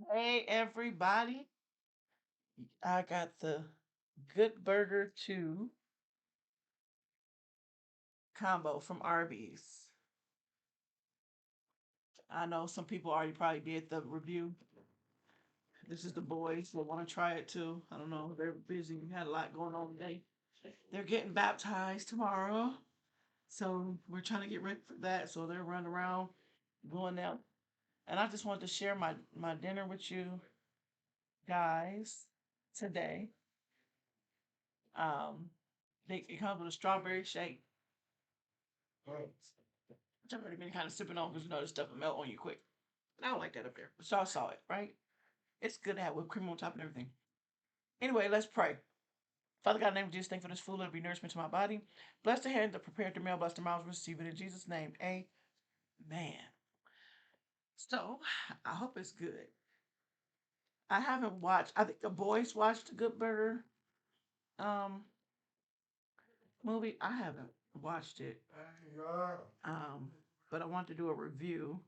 Hey everybody, I got the Good Burger 2 combo from Arby's. I know some people already probably did the review. This is the boys that want to try it too. I don't know, they're busy. We had a lot going on today. They're getting baptized tomorrow. So we're trying to get ready for that. So they're running around going out. And I just wanted to share my dinner with you guys today. Um, it comes with a strawberry shake, which I've already been kind of sipping on because you know this stuff will melt on you quick. And I don't like that up there. But y'all saw it, right? It's good to have whipped cream on top and everything. Anyway, let's pray. Father God, in the name of Jesus, thank you for this food. Let it be nourishment to my body. Bless the hand that prepared the meal. Bless the mouths receive it in Jesus' name. Amen. So I hope it's good. I haven't watched. I think the boys watched the Good Burger um movie. I haven't watched it. Um, but I want to do a review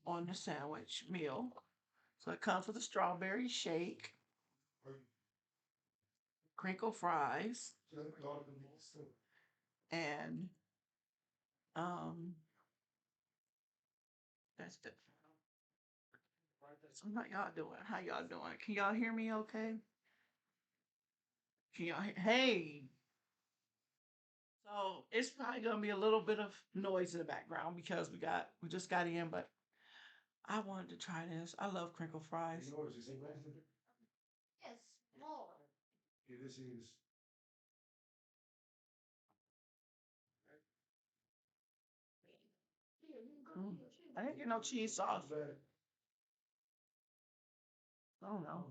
on the sandwich meal. So it comes with a strawberry shake, crinkle fries, and um that's it. So how y'all doing? How y'all doing? Can y'all hear me okay? Can y'all hey. So it's probably gonna be a little bit of noise in the background because we just got in, but I wanted to try this. I love crinkle fries. Mm. I didn't get no cheese sauce. I don't know.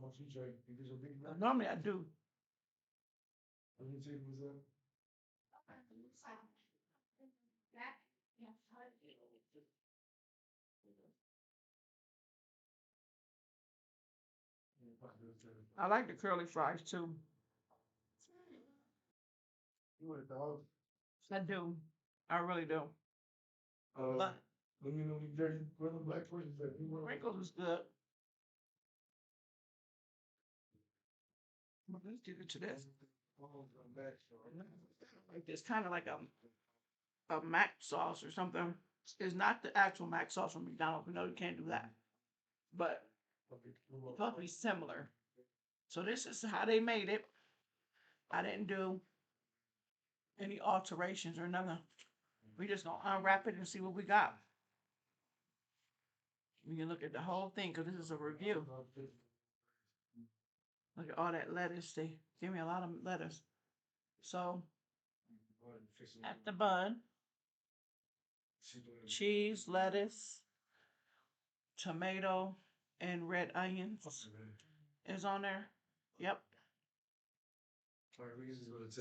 Normally I do. I like the curly fries too. I do. I really do. But Pringles is good. Let's get into this. Like this kind of like a mac sauce or something. It's not the actual mac sauce from McDonald's. We know you can't do that. But it's supposed to be similar. So this is how they made it. I didn't do any alterations or nothing. We just gonna unwrap it and see what we got. We can look at the whole thing because this is a review. Look at all that lettuce. They give me a lot of lettuce. So at the bun, cheese, lettuce, tomato, and red onions is on there. Yep.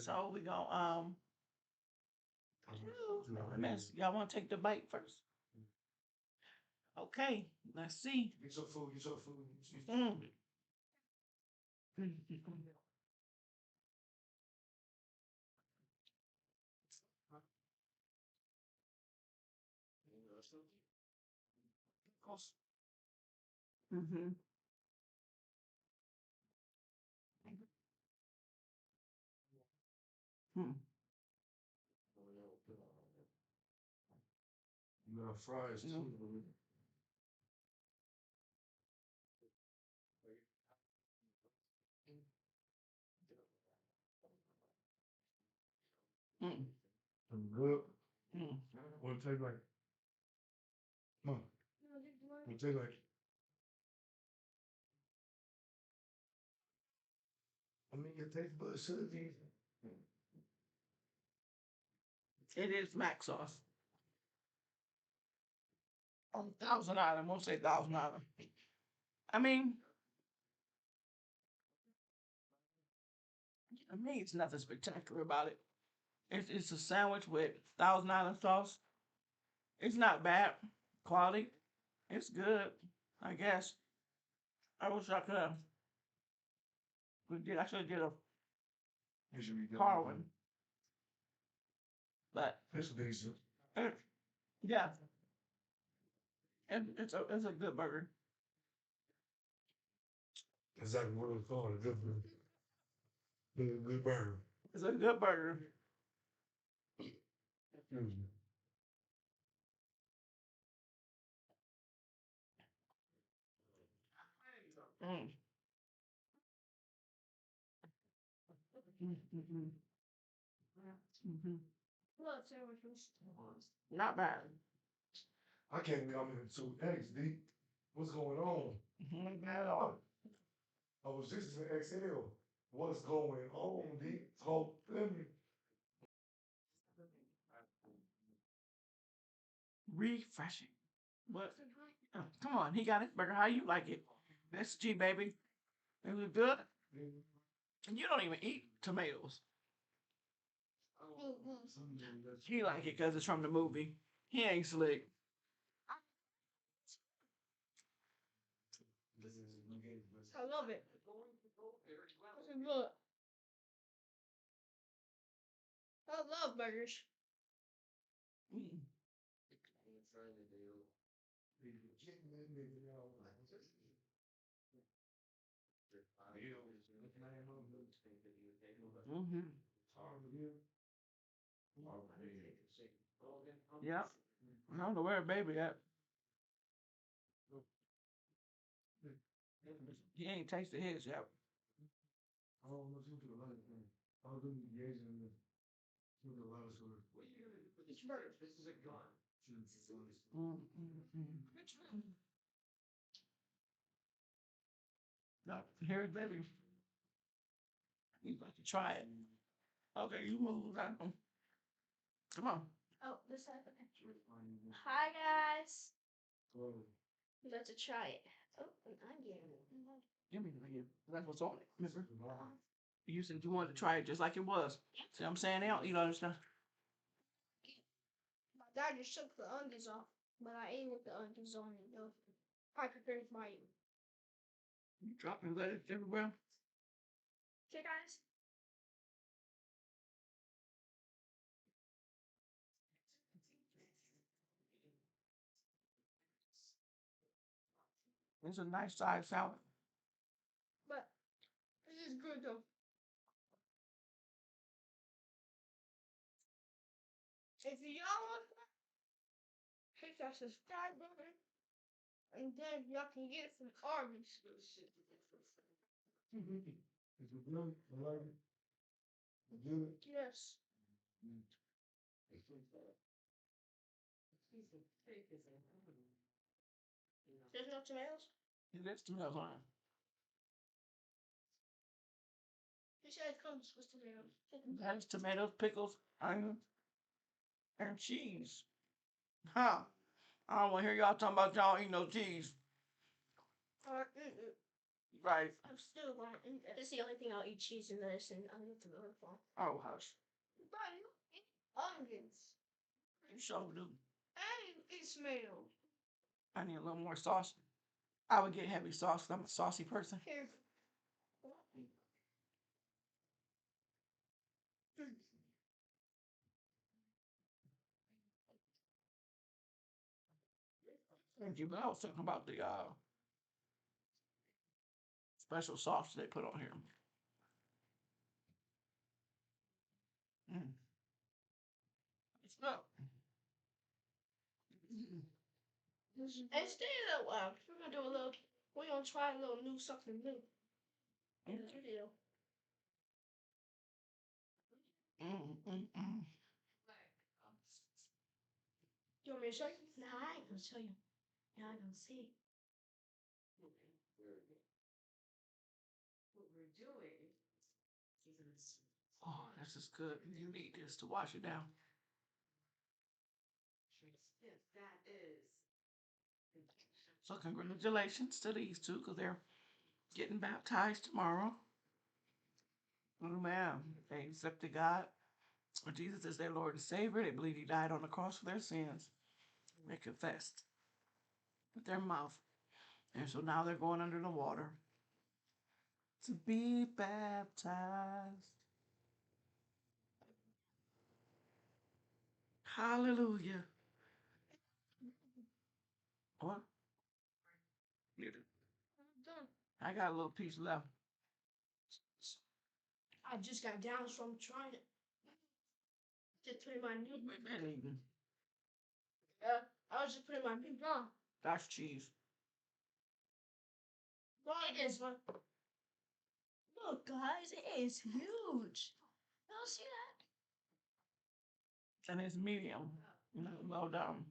So we go mess. Y'all want to take the bite first? Okay, let's see. Mm. Mm-hmm. Mm. Mm. Mm. It is mac sauce. On Thousand Island, we'll say Thousand Island. I mean, to me, it's nothing spectacular about it. It's a sandwich with Thousand Island sauce. It's not bad quality. It's good, I guess. I wish I could have. We did. I should have did a Carwin, but it, yeah, it's a good burger. Exactly what it's called. A good burger. It's a good burger. Mm. Mm. Mm, mm, mm. Mhm. Not bad. I can't come into X, D. What's going on? Not bad at all. I was just in XL. What's going on, D? Talk to me. Refreshing. What? Oh, come on, he got his burger. How you like it? That's G, baby. It was good. And you don't even eat tomatoes. He like it because it's from the movie. He ain't slick. I love it. It's good. I love burgers. Mm. Mm-hmm. Yep. I don't know where baby at. He ain't tasted his yet. I don't know if you like it. I was doing the Asian with a lot of sort of. Each burger. Mm, mm, mm. No, here's baby. He's about to try it. Okay, you move down. Come on. Oh, this side. Okay. Hi guys. Let's try it. Oh, and I'm getting it. Give me the again. That's what's on it. Remember? You said you wanted to try it just like it was. See what I'm saying? They don't eat all this stuff. My dad just took the onions off, but I ate with the onions on it though. I prepared my. You dropping lettuce everywhere. Okay, guys. It's a nice size salad. But this is good though. If y'all want that, hit that subscribe button, and then y'all can get it from Arbys. Is it good? I like it. Good. Yes. There's no tomatoes. That's tomatoes on it. He said it comes with tomatoes. That's tomatoes, pickles, onions, and cheese. Huh? I don't want to hear y'all talking about y'all eating no cheese. Right. I'm still going to eat it. This is the only thing I'll eat cheese in this, and I'll get the other one. Oh, hush. But you eat onions. You sure do. And you eat tomatoes. I need a little more sauce. I would get heavy sauce 'cause I'm a saucy person. Here. Thank you. But I was talking about the special sauce they put on here. Mm. It's up. Mm. And stay a little while. We're gonna do a little. We're gonna try a little new something new in this video. Mm, mm, mm. You want me to show you? Nah, I ain't gonna show you. Y'all gonna see. Oh, this is good. You need this to wash it down. So congratulations to these two because they're getting baptized tomorrow. Oh man, they accepted God. Jesus is their Lord and Savior. They believe He died on the cross for their sins. They confessed with their mouth. And so now they're going under the water to be baptized. Hallelujah. What? I'm done. I got a little piece left. I just got down from trying it. Just putting my new. We've been eating. I was just putting my new on. That's cheese. It is one. Look, guys, it is huge. Y'all see that? And it's medium. Well done.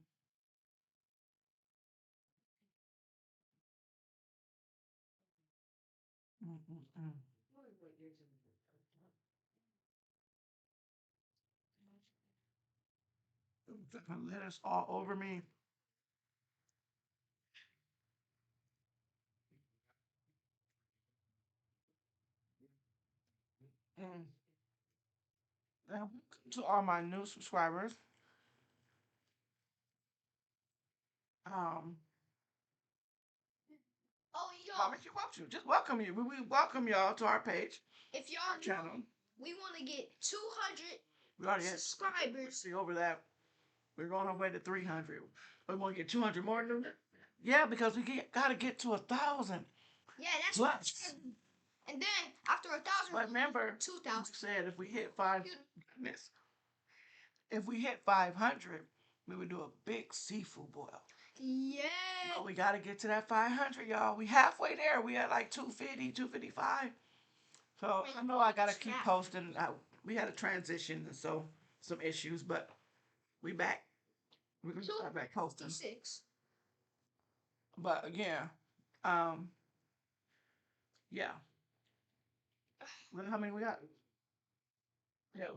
Mm-mm-mm. Lettuce all over me. Mm. Now, to all my new subscribers, um, Oh, Mama, you want you. Just welcome you. We welcome y'all to our page, if y'all our channel. we want to get 200 We already had subscribers. see over that. We're going our way to 300. We want to get 200 more than that. Yeah, because we gotta get to 1,000. Yeah, that's Plus. And then after 1,000, But remember, 2,000. we said if we hit if we hit 500, we would do a big seafood boil. Yeah. But we gotta get to that 500, y'all. We halfway there. We at like 250, 255. So I know I gotta keep posting. We had a transition, and so some issues, but we back. We're gonna start back posting. 6. But again, yeah. Look how many we got. Yeah.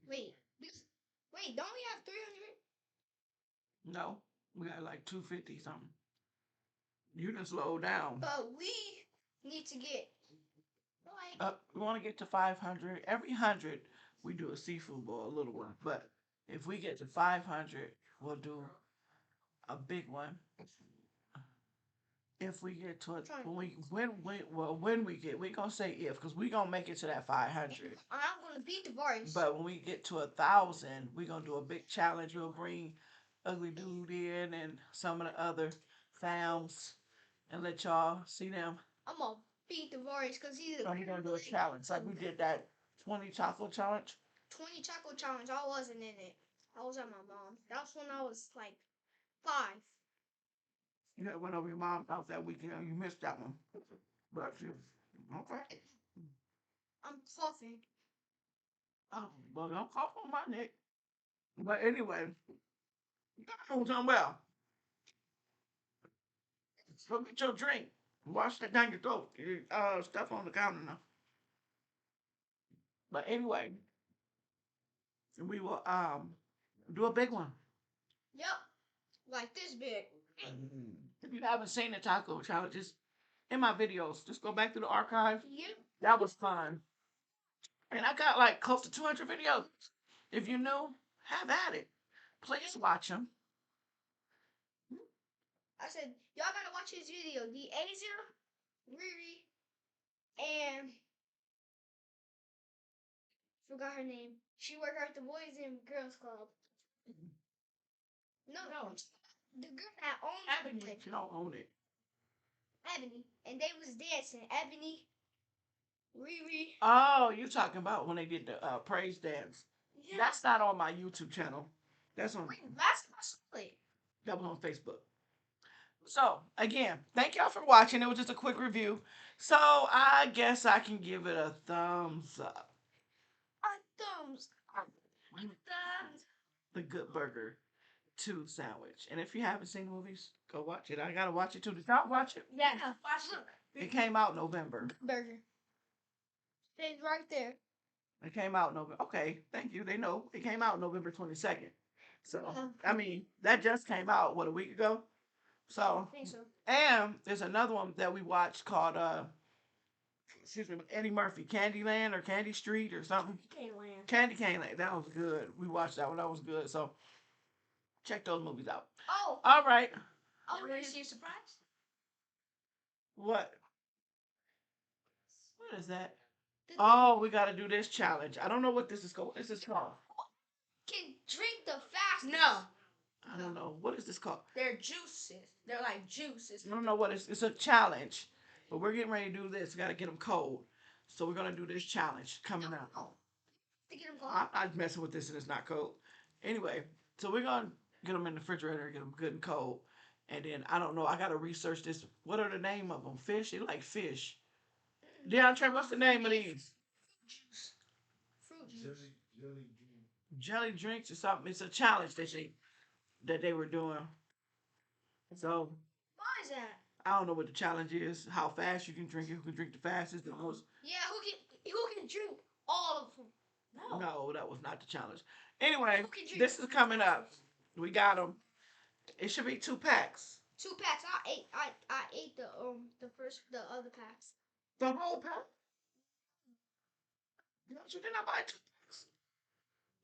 Wait, don't we have 300? No, we got like 250 something. You done slow down. But we need to get like. We want to get to 500. Every 100, we do a seafood boil, a little one. But if we get to 500, we'll do a big one. If we get to it, when we get, we gonna say if, because we gonna make it to that 500. I'm gonna beat the Varys. But when we get to 1,000, we gonna do a big challenge. We'll bring Ugly Dude in and some of the other fams and let y'all see them. I'm gonna beat the Varys because he's. So he gonna do a challenge like we did that 20 chocolate challenge. 20 chocolate challenge. I wasn't in it. I was at my mom's. That's when I was like 5. You had went over your mom's house that weekend. You missed that one. But you, okay. I'm coughing. Oh, well, don't cough on my neck. But anyway, you got something well. Go get your drink. Wash that down your throat. Stuff on the counter now. But anyway, we will do a big one. Yep. Like this big. If you haven't seen the taco challenges in my videos, just go back through the archive. Yep. That was fun. And I got like close to 200 videos. If you're new, have at it. Please watch them. I said, y'all gotta watch his video. The Asia, Riri, and forgot her name. She worked at the Boys and Girls Club. No. The girl that owns Ebony, you don't own it. Ebony. And they was dancing. Ebony, Riri. Oh, you talking about when they did the praise dance. Yeah. That's not on my YouTube channel. That's on That's my split. that was on Facebook. So again, thank y'all for watching. It was just a quick review. So I guess I can give it a thumbs up. A thumbs up. The Good Burger 2 sandwich. And if you haven't seen the movies, go watch it. I gotta watch it too. Did y'all watch it? Yeah, watch it. It came out November. Burger. Stays right there. It came out November. Okay, thank you. They know it came out November 22nd. So I mean, that just came out a week ago. So, I think so. and there's another one that we watched called excuse me, Eddie Murphy, Candyland or Candy Street or something. Candy Caneland. That was good. We watched that one. That was good. So check those movies out. Oh. All right. Oh, want to see a surprise? What? What is that? Oh, we got to do this challenge. I don't know what this is called. What is this called? Can drink the fastest. No. I don't know. What is this called? They're juices. They're like juices. I don't know what it's a challenge. But we're getting ready to do this. We got to get them cold. So we're gonna do this challenge coming up. To get them cold. I'm messing with this and it's not cold. Anyway, so we're gonna get them in the refrigerator, get them good and cold, and then I don't know. I gotta research this. What are the name of them? Fish? They like fish. DeAndre, what's the name of these? Juice. Fruit juice. Jelly, Jelly drinks or something. It's a challenge that they were doing. So Why is that? I don't know what the challenge is. How fast you can drink it. Who can drink the fastest? The most. Yeah, who can drink all of them? No. No, that was not the challenge. Anyway, Who can drink this is coming up. We got them. It should be 2 packs. 2 packs. I ate the other packs. The whole pack. You did not buy 2 packs.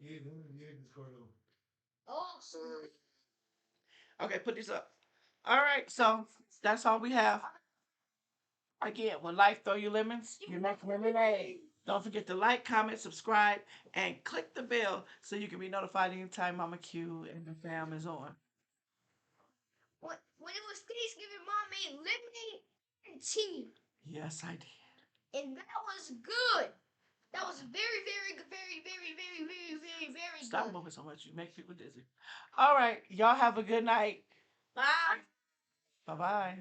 yeah, this Carlo. Oh, Okay, put these up. All right, so that's all we have. Again, when life throw you lemons, you make lemonade. Don't forget to like, comment, subscribe, and click the bell so you can be notified anytime Mama Q and the fam is on. when it was Thanksgiving, Mom made lemonade and tea, Yes, I did. and that was good. That was very, very, very, very, very, very, very, very Stop good. moving so much. You make people dizzy. All right, y'all have a good night. Bye. Bye bye.